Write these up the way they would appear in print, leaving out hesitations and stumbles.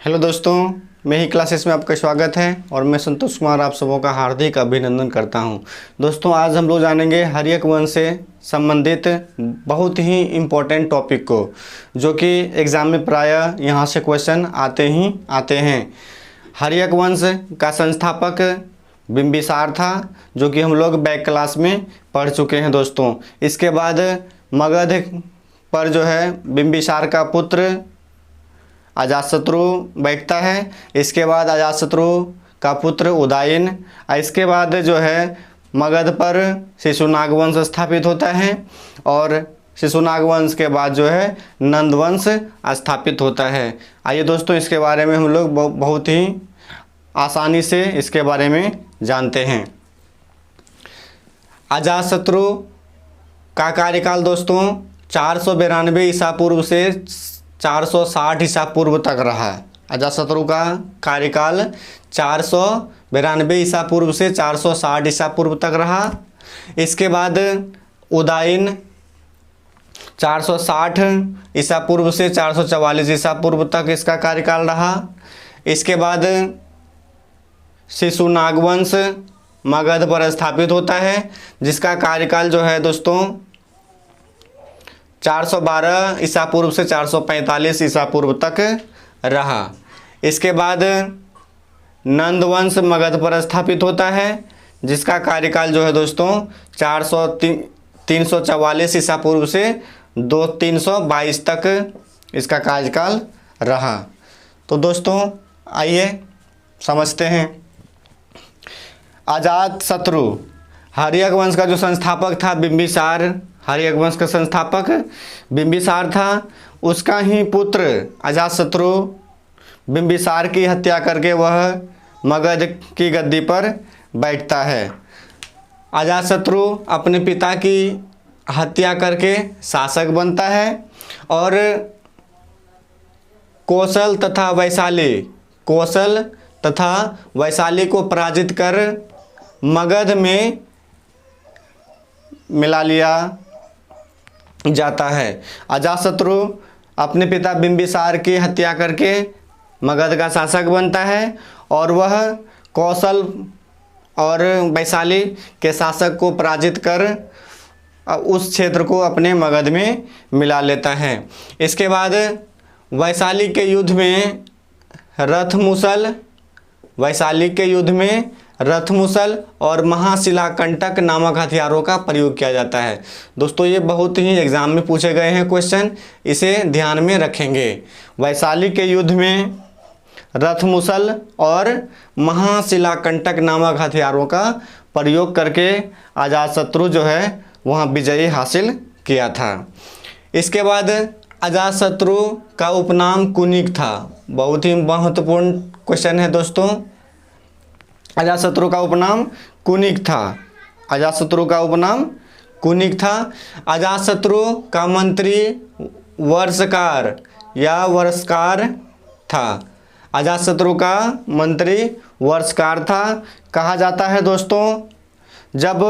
Hello दोस्तों, मेरी classes में आपका स्वागत है और मैं संतोष कुमार आप सबों का हार्दिक अभिनंदन करता हूं। दोस्तों, आज हम लोग जानेंगे हर्यक वंश से संबंधित बहुत ही इम्पोर्टेंट टॉपिक को, जो कि एग्ज़ाम में प्रायः यहां से क्वेश्चन आते ही आते हैं। हर्यक वंश का संस्थापक बिंबिसार था, जो कि हम लोग बैक क्लास में पढ़ चुके हैं दोस्तों। इसके बाद मगध पर जो है बिंबिसार का पुत्र अजातशत्रु बैठता है। इसके बाद अजातशत्रु का पुत्र उदयन, इसके बाद जो है मगध पर शिशुनाग वंश स्थापित होता है और शिशुनाग वंश के बाद जो है नंद वंश स्थापित होता है। आइए दोस्तों, इसके बारे में हम लोग बहुत ही आसानी से इसके बारे में जानते हैं। अजातशत्रु का कार्यकाल दोस्तों 492 ईसा पूर्व से 460 ईसा पूर्व तक रहा। अजातशत्रु का कार्यकाल 492 ईसा पूर्व से 460 ईसा पूर्व तक रहा। इसके बाद उदयन 460 ईसा पूर्व से 444 ईसा पूर्व तक इसका कार्यकाल रहा। इसके बाद शिशुनाग वंश मगध पर स्थापित होता है, जिसका कार्यकाल जो है दोस्तों 412 ईसा पूर्व से 445 ईसा पूर्व तक रहा। इसके बाद नंद वंश मगध पर स्थापित होता है, जिसका कार्यकाल जो है दोस्तों 344 ईसा पूर्व से 322 तक इसका कार्यकाल रहा। तो दोस्तों आइए समझते हैं। अजातशत्रु हर्यक वंश का जो संस्थापक था बिंबिसार, हर्यक वंश का संस्थापक बिंबिसार था। उसका ही पुत्र अजातशत्रु बिंबिसार की हत्या करके वह मगध की गद्दी पर बैठता है। अजातशत्रु अपने पिता की हत्या करके शासक बनता है और कौशल तथा वैशाली को पराजित कर मगध में मिला लिया जाता है। अजातशत्रु अपने पिता बिंबिसार की हत्या करके मगध का शासक बनता है और वह कौशल और वैशाली के शासक को पराजित कर उस क्षेत्र को अपने मगध में मिला लेता है। इसके बाद वैशाली के युद्ध में रथमुसल और महाशिलाकंटक नामक हथियारों का प्रयोग किया जाता है। दोस्तों, ये बहुत ही एग्जाम में पूछे गए हैं क्वेश्चन, इसे ध्यान में रखेंगे। वैशाली के युद्ध में रथमुसल और महाशिलाकंटक नामक हथियारों का प्रयोग करके अजातशत्रु जो है वहाँ विजय हासिल किया था। इसके बाद अजातशत्रु का उपनाम कुनिक था। बहुत ही महत्वपूर्ण क्वेश्चन है दोस्तों। अजातशत्रु का उपनाम कुनिक था। अजातशत्रु का उपनाम कुनिक था। अजातशत्रु का मंत्री वर्षकार या वर्षकार था। अजातशत्रु का मंत्री वर्षकार था। कहा जाता है दोस्तों, जब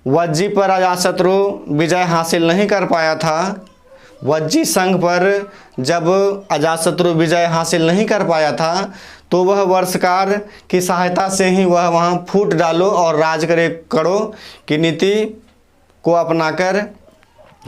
वज्जी पर अजातशत्रु विजय हासिल नहीं कर पाया था, वज्जी संघ पर जब अजातशत्रु विजय हासिल नहीं कर पाया था, तो वह वर्षकार की सहायता से ही वह वहाँ फूट डालो और राज करो की नीति को अपनाकर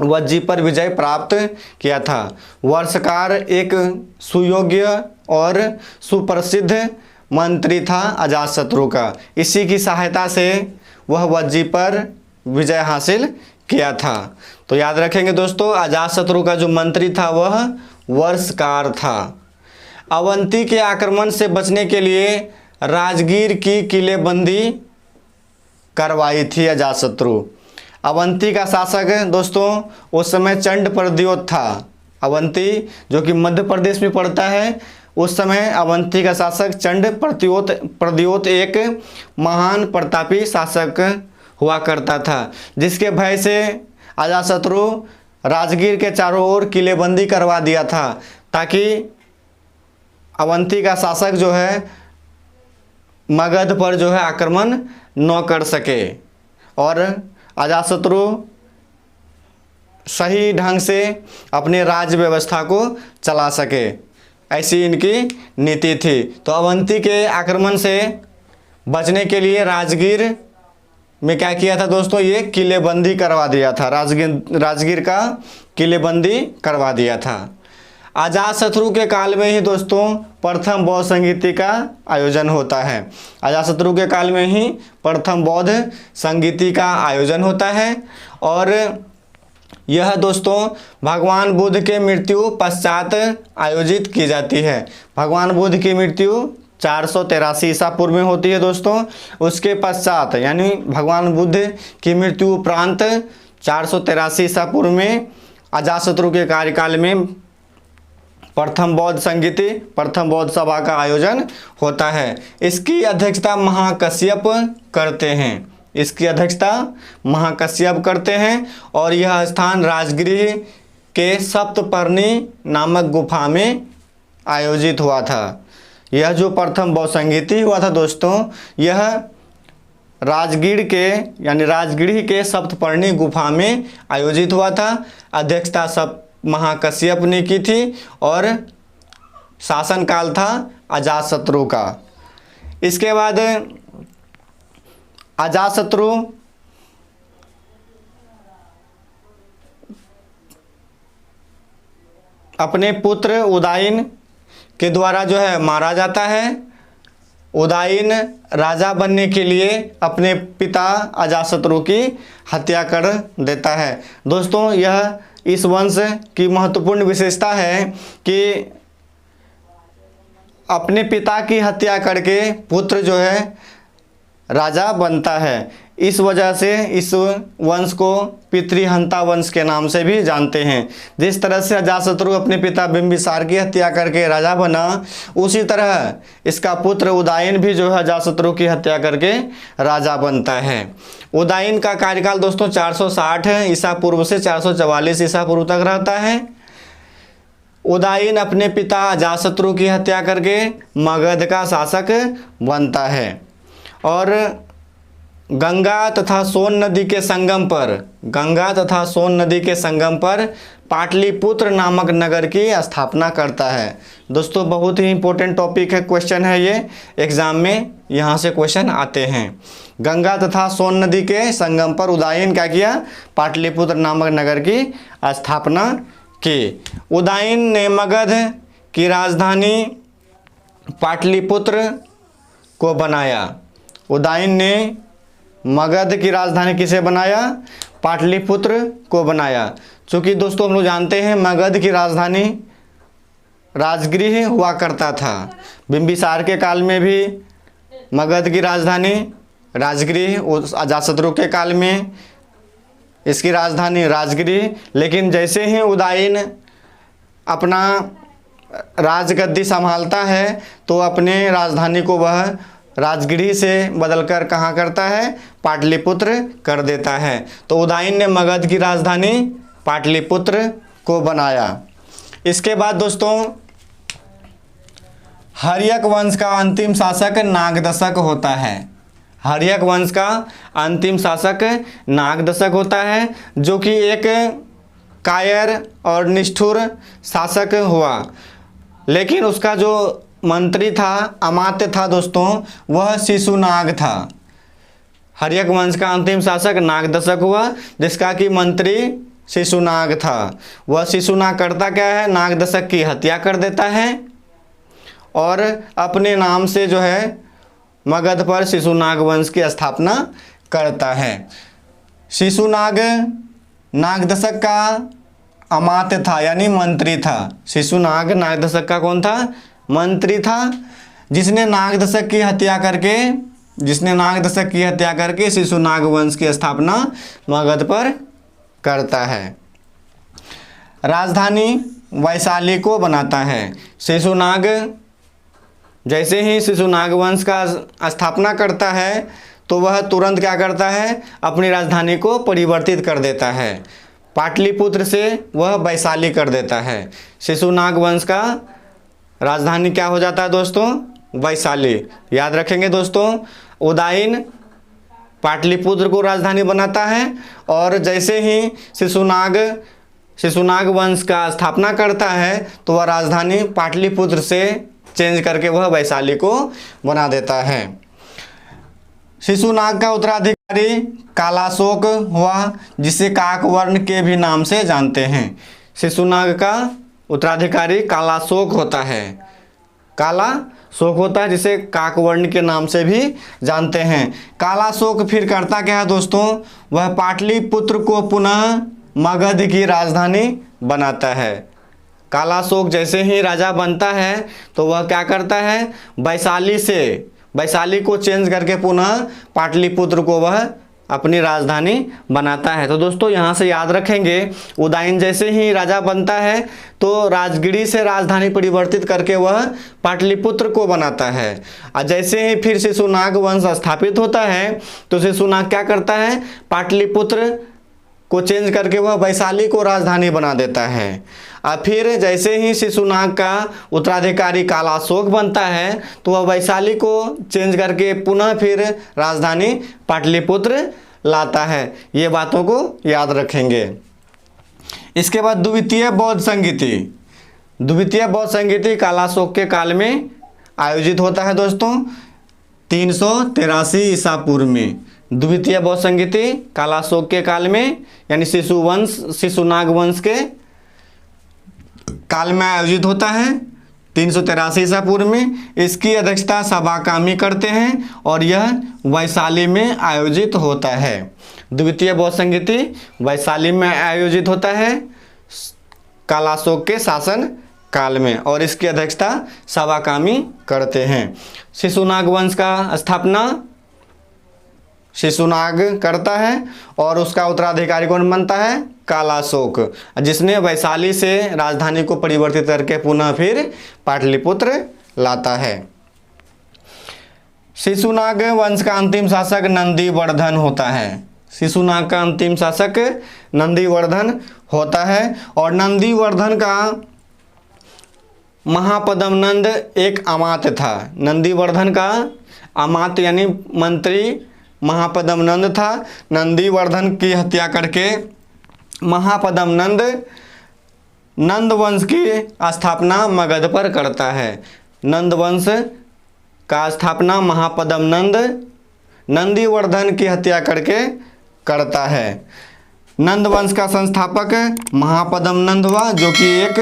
वज्जी पर विजय प्राप्त किया था। वर्षकार एक सुयोग्य और सुप्रसिद्ध मंत्री था अजातशत्रु का। इसी की सहायता से वह वज्जी पर विजय हासिल किया था। तो याद रखेंगे दोस्तों, अजातशत्रु का जो मंत्री था वह वर्षकार था। अवंती के आक्रमण से बचने के लिए राजगीर की किलेबंदी करवाई थी अजातशत्रु। अवंती का शासक दोस्तों उस समय चंड प्रद्योत था। अवंती जो कि मध्य प्रदेश में पड़ता है, उस समय अवंती का शासक चंड प्रद्योत एक महान प्रतापी शासक हुआ करता था, जिसके भय से अजातशत्रु राजगीर के चारों ओर किलेबंदी करवा दिया था, ताकि अवंती का शासक जो है मगध पर जो है आक्रमण न कर सके और अजातशत्रु सही ढंग से अपने राज्य व्यवस्था को चला सके। ऐसी इनकी नीति थी। तो अवंती के आक्रमण से बचने के लिए राजगीर में क्या किया था दोस्तों, ये किलेबंदी करवा दिया था। राजगीर का किलेबंदी करवा दिया था। अजातशत्रु के काल में ही दोस्तों प्रथम बौद्ध संगीति का आयोजन होता है। अजातशत्रु के काल में ही प्रथम बौद्ध संगीति का आयोजन होता है और यह दोस्तों भगवान बुद्ध के मृत्यु पश्चात आयोजित की जाती है। भगवान बुद्ध की मृत्यु 483 ईसा पूर्व में होती है दोस्तों। उसके पश्चात यानी भगवान बुद्ध की मृत्यु उपरांत 483 ईसा पूर्व में अजातशत्रु के कार्यकाल में प्रथम बौद्ध संगीति, प्रथम बौद्ध सभा का आयोजन होता है। इसकी अध्यक्षता महाकश्यप करते हैं। इसकी अध्यक्षता महाकश्यप करते हैं और यह स्थान राजगृह के सप्तपर्णी नामक गुफा में आयोजित हुआ था। यह जो प्रथम बौद्ध संगीति हुआ था दोस्तों, यह राजगीर के यानी राजगृह के सप्तपर्णी गुफा में आयोजित हुआ था। अध्यक्षता सब महाकश्यप ने की थी और शासनकाल था अजातशत्रु का। इसके बाद अजातशत्रु अपने पुत्र उदयन के द्वारा जो है मारा जाता है। उदयन राजा बनने के लिए अपने पिता अजातशत्रु की हत्या कर देता है। दोस्तों यह इस वंश की महत्वपूर्ण विशेषता है कि अपने पिता की हत्या करके पुत्र जो है राजा बनता है। इस वजह से इस वंश को पितृहंता वंश के नाम से भी जानते हैं। जिस तरह से अजातशत्रु अपने पिता बिंबिसार की हत्या करके राजा बना, उसी तरह इसका पुत्र उदयन भी जो है अजातशत्रु की हत्या करके राजा बनता है। उदयन का कार्यकाल दोस्तों 460 ईसा पूर्व से 444 ईसा पूर्व तक रहता है। उदयन अपने पिता अजातशत्रु की हत्या करके मगध का शासक बनता है और गंगा तथा सोन नदी के संगम पर पाटलिपुत्र नामक नगर की स्थापना करता है। दोस्तों बहुत ही इंपॉर्टेंट टॉपिक है, क्वेश्चन है ये एग्जाम में, यहाँ से क्वेश्चन आते हैं। गंगा तथा सोन नदी के संगम पर उदयन क्या किया, पाटलिपुत्र नामक नगर की स्थापना की। उदयन ने मगध की राजधानी पाटलिपुत्र को बनाया। उदयन ने मगध की राजधानी किसे बनाया, पाटलिपुत्र को बनाया। चूँकि दोस्तों हम लोग जानते हैं मगध की राजधानी राजगृह हुआ करता था। बिंबिसार के काल में भी मगध की राजधानी राजगृह, अजातशत्रु के काल में इसकी राजधानी राजगृह। लेकिन जैसे ही उदयन अपना राजगद्दी संभालता है तो अपने राजधानी को वह राजगृह से बदलकर कहाँ करता है, पाटलिपुत्र कर देता है। तो उदयन ने मगध की राजधानी पाटलिपुत्र को बनाया। इसके बाद दोस्तों हर्यक वंश का अंतिम शासक नागदशक होता है। हर्यक वंश का अंतिम शासक नागदशक होता है, जो कि एक कायर और निष्ठुर शासक हुआ। लेकिन उसका जो मंत्री था, अमात्य था दोस्तों, वह शिशुनाग था। हर्यक वंश का अंतिम शासक नागदशक हुआ, जिसका कि मंत्री शिशुनाग था। वह शिशुनाग करता क्या है, नागदशक की हत्या कर देता है और अपने नाम से जो है मगध पर शिशुनाग वंश की स्थापना करता है। शिशुनाग नागदशक का अमात्य था यानी मंत्री था। शिशुनाग नागदशक का कौन था, मंत्री था, जिसने नागदशक की हत्या करके शिशुनाग वंश की स्थापना मगध पर करता है। राजधानी वैशाली को बनाता है। शिशुनाग जैसे ही शिशुनाग वंश का स्थापना करता है तो वह तुरंत क्या करता है, अपनी राजधानी को परिवर्तित कर देता है। पाटलिपुत्र से वह वैशाली कर देता है। शिशुनाग वंश का राजधानी क्या हो जाता है दोस्तों, वैशाली। याद रखेंगे दोस्तों, उदयन पाटलिपुत्र को राजधानी बनाता है और जैसे ही शिशुनाग शिशुनाग वंश का स्थापना करता है तो वह राजधानी पाटलिपुत्र से चेंज करके वह वैशाली को बना देता है। शिशुनाग का उत्तराधिकारी कालाशोक हुआ, जिसे काकवर्ण के भी नाम से जानते हैं। शिशुनाग का उत्तराधिकारी कालाशोक होता है, कालाशोक होता है, जिसे काकवर्ण के नाम से भी जानते हैं। कालाशोक फिर करता क्या है दोस्तों, वह पाटलिपुत्र को पुनः मगध की राजधानी बनाता है। कालाशोक जैसे ही राजा बनता है तो वह क्या करता है, वैशाली को चेंज करके पुनः पाटलिपुत्र को वह अपनी राजधानी बनाता है। तो दोस्तों यहाँ से याद रखेंगे, उदयन जैसे ही राजा बनता है तो राजगिरी से राजधानी परिवर्तित करके वह पाटलिपुत्र को बनाता है। और जैसे ही फिर शिशुनाग वंश स्थापित होता है तो शिशुनाग क्या करता है, पाटलिपुत्र को चेंज करके वह वैशाली को राजधानी बना देता है। और फिर जैसे ही शिशुनाग का उत्तराधिकारी कालाशोक बनता है तो वह वैशाली को चेंज करके पुनः फिर राजधानी पाटलिपुत्र लाता है। ये बातों को याद रखेंगे। इसके बाद द्वितीय बौद्ध संगीति कालाशोक के काल में आयोजित होता है दोस्तों, 383 ईसा पूर्व में। द्वितीय बौद्ध संगीति कालाशोक के काल में यानी शिशुनाग वंश के काल में आयोजित होता है, 383 ईसा पूर्व में। इसकी अध्यक्षता सबाकामी करते हैं और यह वैशाली में आयोजित होता है। द्वितीय बौद्ध संगीति वैशाली में आयोजित होता है कालाशोक के शासन काल में, और इसकी अध्यक्षता सबाकामी करते हैं। शिशुनाग वंश का स्थापना शिशुनाग करता है और उसका उत्तराधिकारी कौन बनता है, कालाशोक, जिसने वैशाली से राजधानी को परिवर्तित करके पुनः फिर पाटलिपुत्र लाता है। शिशुनाग वंश का अंतिम शासक नंदीवर्धन होता है। शिशुनाग का अंतिम शासक नंदीवर्धन होता है और नंदीवर्धन का महापद्मनंद एक अमात्य था। नंदीवर्धन का अमात्य यानी मंत्री महापद्मनंद था। नंदीवर्धन की हत्या करके महापद्मनंद नंद वंश की स्थापना मगध पर करता है। नंद वंश का स्थापना महापद्मनंद नंदीवर्धन की हत्या करके करता है। नंद वंश का संस्थापक महापद्मनंद हुआ, जो कि एक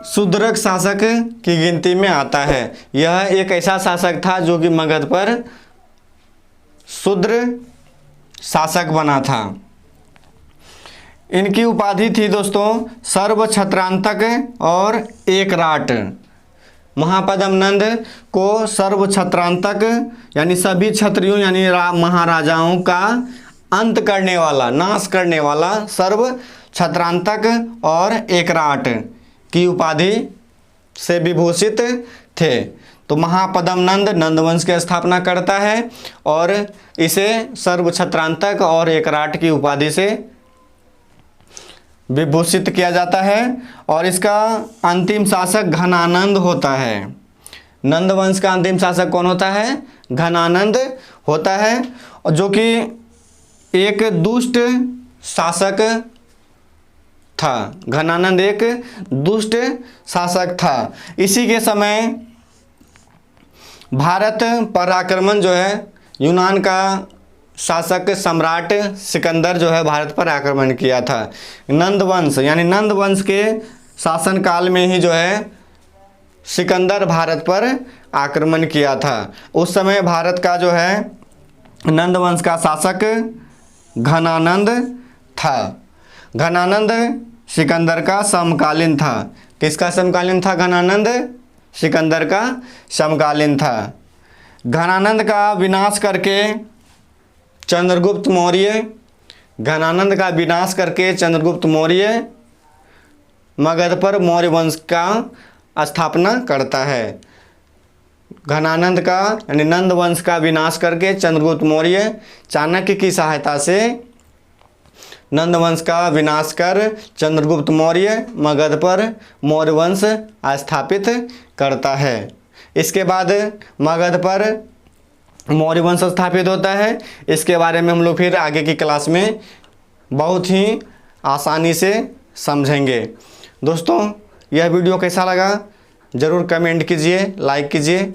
शूद्रक शासक की गिनती में आता है। यह एक ऐसा शासक था जो कि मगध पर शूद्र शासक बना था। इनकी उपाधि थी दोस्तों सर्व छत्रांतक और एकराट। महापद्मनंद को सर्व छत्रांतक यानी सभी क्षत्रियों यानी महाराजाओं का अंत करने वाला, नाश करने वाला सर्व छत्रांतक और एकराट की उपाधि से विभूषित थे। तो महापद्मनंद नंदवंश की स्थापना करता है और इसे सर्व छत्रांतक और एकराट की उपाधि से विभूषित किया जाता है। और इसका अंतिम शासक घनानंद होता है। नंदवंश का अंतिम शासक कौन होता है, घनानंद होता है, जो कि एक दुष्ट शासक था। घनानंद एक दुष्ट शासक था। इसी के समय भारत पर आक्रमण जो है, यूनान का शासक सम्राट सिकंदर जो है भारत पर आक्रमण किया था। नंदवंश यानी नंदवंश के शासनकाल में ही जो है सिकंदर भारत पर आक्रमण किया था। उस समय भारत का जो है नंदवंश का शासक घनानंद था। घनानंद सिकंदर का समकालीन था। किसका समकालीन था? घनानंद सिकंदर का समकालीन था। घनानंद का विनाश करके चंद्रगुप्त मौर्य मगध पर मौर्य वंश का स्थापना करता है। घनानंद का यानी नंद वंश का विनाश करके चंद्रगुप्त मौर्य चाणक्य की सहायता से नंद वंश का विनाश कर चंद्रगुप्त मौर्य मगध पर मौर्य वंश स्थापित करता है। इसके बाद मगध पर मौर्य वंश स्थापित होता है। इसके बारे में हम लोग फिर आगे की क्लास में बहुत ही आसानी से समझेंगे। दोस्तों यह वीडियो कैसा लगा ज़रूर कमेंट कीजिए, लाइक कीजिए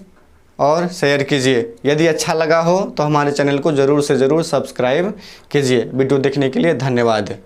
और शेयर कीजिए। यदि अच्छा लगा हो तो हमारे चैनल को ज़रूर से ज़रूर सब्सक्राइब कीजिए। वीडियो देखने के लिए धन्यवाद।